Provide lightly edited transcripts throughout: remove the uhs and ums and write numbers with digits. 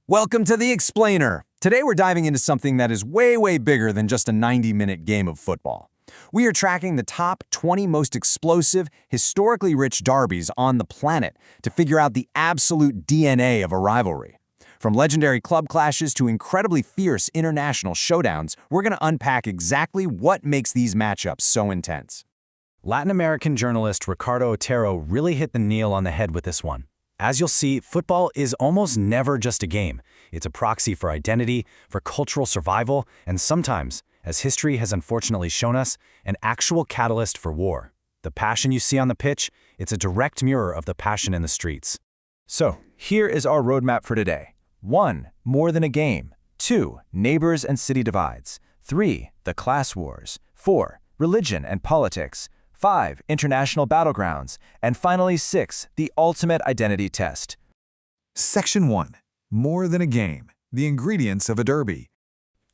Welcome to The Explainer. Today we're diving into something that is way bigger than just a 90-minute game of football. We are tracking the top 20 most explosive, historically rich derbies on the planet to figure out the absolute DNA of a rivalry. From legendary club clashes to incredibly fierce international showdowns, we're going to unpack exactly what makes these matchups so intense. Latin American journalist Ricardo Otero really hit the nail on the head with this one. As you'll see, football is almost never just a game. It's a proxy for identity, for cultural survival, and sometimes, as history has unfortunately shown us, an actual catalyst for war. The passion you see on the pitch, it's a direct mirror of the passion in the streets. So, here is our roadmap for today. 1. More than a game. 2. Neighbors and city divides. 3. The class wars. 4. Religion and politics. 5. International battlegrounds. And finally 6. The ultimate identity test. Section 1. More than a game. The ingredients of a derby.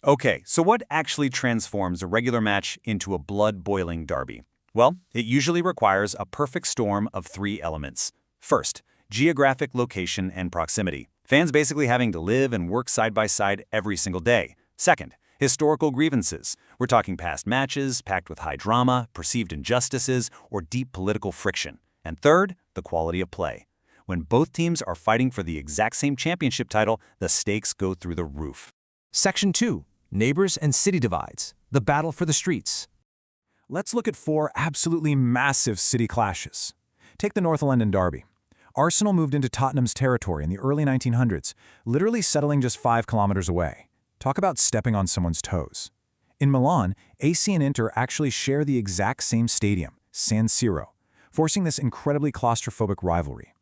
Okay, so what actually transforms a regular match into a blood-boiling derby? Well, it usually requires a perfect storm of 3 elements. First, geographic location and proximity. Fans basically having to live and work side by side every single day. Second, historical grievances. We're talking past matches, packed with high drama, perceived injustices, or deep political friction. And third, the quality of play. When both teams are fighting for the exact same championship title, the stakes go through the roof. Section 2. Neighbors and city divides. The battle for the streets. Let's look at 4 absolutely massive city clashes. Take the North London Derby. Arsenal moved into Tottenham's territory in the early 1900s, literally settling just 5 kilometers away. Talk about stepping on someone's toes. In Milan, AC and Inter actually share the exact same stadium, San Siro, forcing this incredibly claustrophobic rivalry.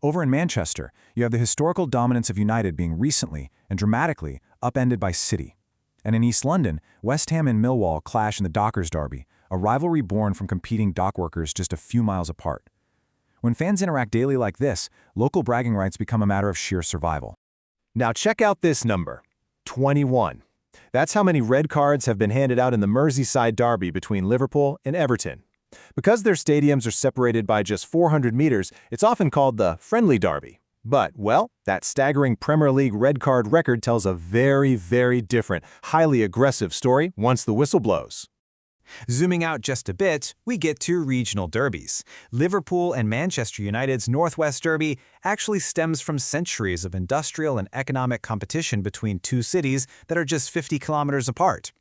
Over in Manchester, you have the historical dominance of United being recently and dramatically upended by City. And in East London, West Ham and Millwall clash in the Dockers Derby, a rivalry born from competing dock workers just a few miles apart. When fans interact daily like this, local bragging rights become a matter of sheer survival. Now check out this number. 21. That's how many red cards have been handed out in the Merseyside derby between Liverpool and Everton. Because their stadiums are separated by just 400 meters, it's often called the friendly derby. But, well, that staggering Premier League red card record tells a very different, highly aggressive story once the whistle blows. Zooming out just a bit, we get to regional derbies. Liverpool and Manchester United's Northwest Derby actually stems from centuries of industrial and economic competition between 2 cities that are just 50 kilometers apart.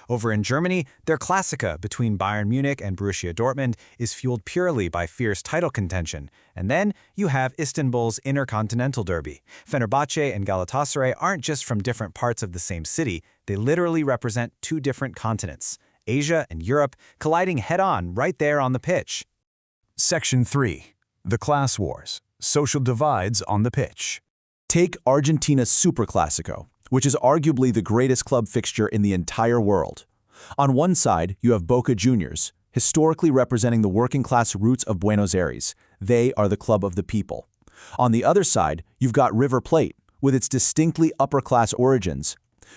Over in Germany, their Klassiker between Bayern Munich and Borussia Dortmund is fueled purely by fierce title contention. And then you have Istanbul's Intercontinental Derby. Fenerbahce and Galatasaray aren't just from different parts of the same city, they literally represent 2 different continents. Asia and Europe colliding head-on right there on the pitch. Section 3. The class wars. Social divides on the pitch. Take Argentina's Superclásico, which is arguably the greatest club fixture in the entire world. On one side, you have Boca Juniors, historically representing the working-class roots of Buenos Aires. They are the club of the people. On the other side, you've got River Plate, with its distinctly upper-class origins.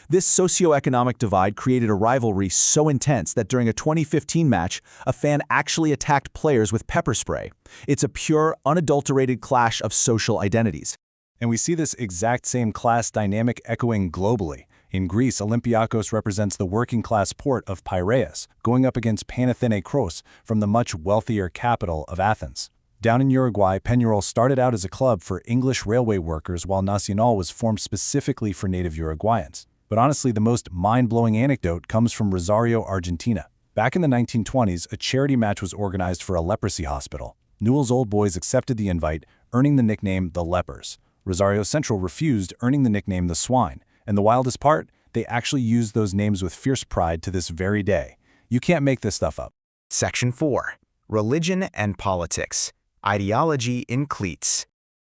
This socioeconomic divide created a rivalry so intense that during a 2015 match, a fan actually attacked players with pepper spray. It's a pure, unadulterated clash of social identities. And we see this exact same class dynamic echoing globally. In Greece, Olympiakos represents the working-class port of Piraeus, going up against Panathinaikos from the much wealthier capital of Athens. Down in Uruguay, Peñarol started out as a club for English railway workers while Nacional was formed specifically for native Uruguayans. But honestly, the most mind-blowing anecdote comes from Rosario, Argentina. Back in the 1920s, a charity match was organized for a leprosy hospital. Newell's Old Boys accepted the invite, earning the nickname the Lepers. Rosario Central refused, earning the nickname the Swine. And the wildest part, they actually use those names with fierce pride to this very day. You can't make this stuff up. Section 4. Religion and Politics. Ideology in cleats.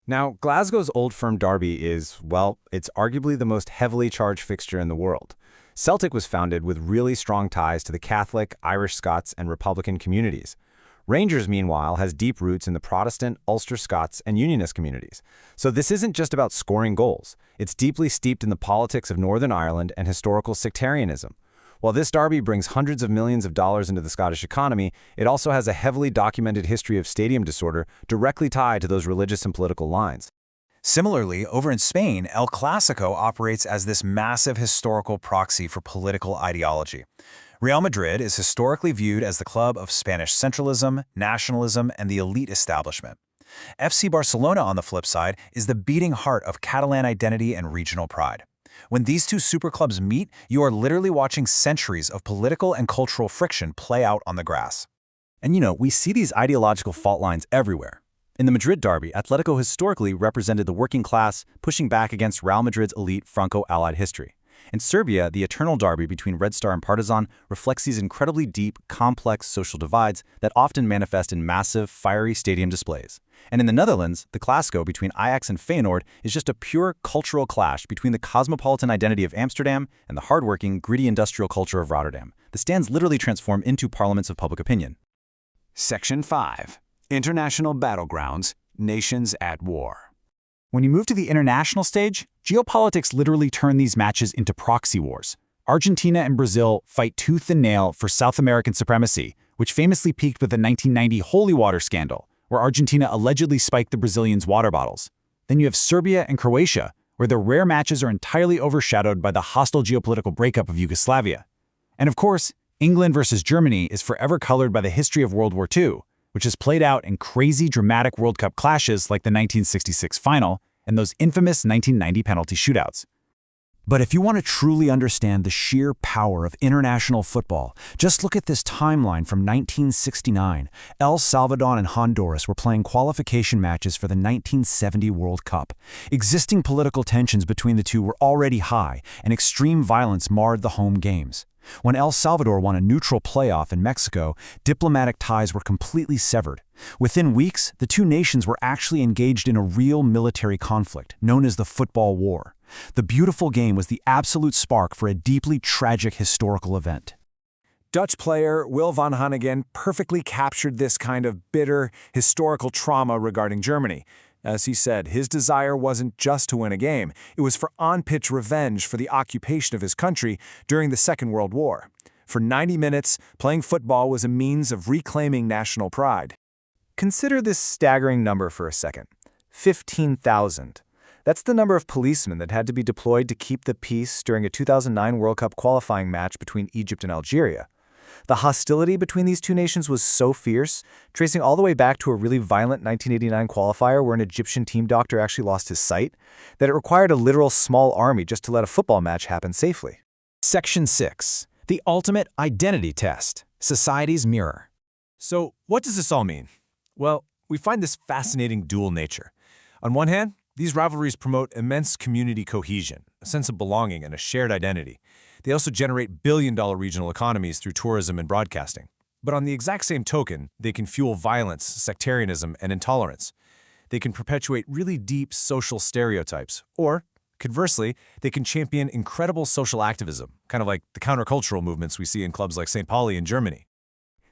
Now, Glasgow's Old Firm Derby is, well, it's arguably the most heavily charged fixture in the world. Celtic was founded with really strong ties to the Catholic, Irish Scots, and Republican communities. Rangers, meanwhile, has deep roots in the Protestant, Ulster Scots, and Unionist communities. So this isn't just about scoring goals. It's deeply steeped in the politics of Northern Ireland and historical sectarianism. While this derby brings hundreds of millions of dollars into the Scottish economy, it also has a heavily documented history of stadium disorder directly tied to those religious and political lines. Similarly, over in Spain, El Clásico operates as this massive historical proxy for political ideology. Real Madrid is historically viewed as the club of Spanish centralism, nationalism, and the elite establishment. FC Barcelona, on the flip side, is the beating heart of Catalan identity and regional pride. When these two superclubs meet, you are literally watching centuries of political and cultural friction play out on the grass. And we see these ideological fault lines everywhere. In the Madrid derby, Atletico historically represented the working class, pushing back against Real Madrid's elite Franco-Allied history. In Serbia, the eternal derby between Red Star and Partizan reflects these incredibly deep, complex social divides that often manifest in massive, fiery stadium displays. And in the Netherlands, the Clásico between Ajax and Feyenoord is just a pure cultural clash between the cosmopolitan identity of Amsterdam and the hardworking, gritty industrial culture of Rotterdam. The stands literally transform into parliaments of public opinion. Section 5. International Battlegrounds, Nations at War. When you move to the international stage, geopolitics literally turn these matches into proxy wars. Argentina and Brazil fight tooth and nail for South American supremacy, which famously peaked with the 1990 holy water scandal, where Argentina allegedly spiked the Brazilians' water bottles. Then you have Serbia and Croatia, where their rare matches are entirely overshadowed by the hostile geopolitical breakup of Yugoslavia. And of course, England versus Germany is forever colored by the history of World War II, which has played out in crazy, dramatic World Cup clashes like the 1966 final and those infamous 1990 penalty shootouts. But if you want to truly understand the sheer power of international football, just look at this timeline from 1969. El Salvador and Honduras were playing qualification matches for the 1970 World Cup. Existing political tensions between the two were already high, and extreme violence marred the home games. When El Salvador won a neutral playoff in Mexico, diplomatic ties were completely severed. Within weeks, the two nations were actually engaged in a real military conflict, known as the Football War. The beautiful game was the absolute spark for a deeply tragic historical event. Dutch player Wil van Hanegem perfectly captured this kind of bitter, historical trauma regarding Germany. As he said, his desire wasn't just to win a game, it was for on-pitch revenge for the occupation of his country during the Second World War. For 90 minutes, playing football was a means of reclaiming national pride. Consider this staggering number for a second. 15,000. That's the number of policemen that had to be deployed to keep the peace during a 2009 World Cup qualifying match between Egypt and Algeria. The hostility between these two nations was so fierce, tracing all the way back to a really violent 1989 qualifier where an Egyptian team doctor actually lost his sight, that it required a literal small army just to let a football match happen safely. Section 6. The Ultimate Identity Test, Society's Mirror. So, what does this all mean? Well, we find this fascinating dual nature. On one hand, these rivalries promote immense community cohesion, a sense of belonging, and a shared identity. They also generate billion-dollar regional economies through tourism and broadcasting. But on the exact same token, they can fuel violence, sectarianism, and intolerance. They can perpetuate really deep social stereotypes, or, conversely, they can champion incredible social activism, kind of like the countercultural movements we see in clubs like St. Pauli in Germany.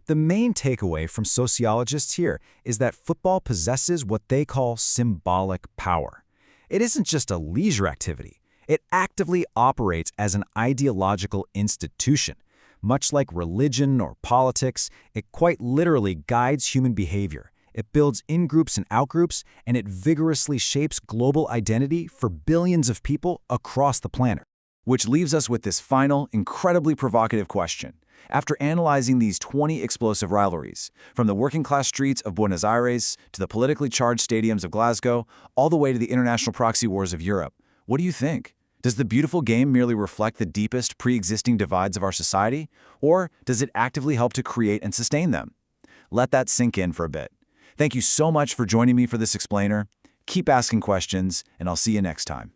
The main takeaway from sociologists here is that football possesses what they call symbolic power. It isn't just a leisure activity. It actively operates as an ideological institution. Much like religion or politics, it quite literally guides human behavior. It builds in-groups and out-groups, and it vigorously shapes global identity for billions of people across the planet. Which leaves us with this final, incredibly provocative question. After analyzing these 20 explosive rivalries, from the working-class streets of Buenos Aires to the politically charged stadiums of Glasgow, all the way to the international proxy wars of Europe, what do you think? Does the beautiful game merely reflect the deepest pre-existing divides of our society, or does it actively help to create and sustain them? Let that sink in for a bit. Thank you so much for joining me for this explainer. Keep asking questions, and I'll see you next time.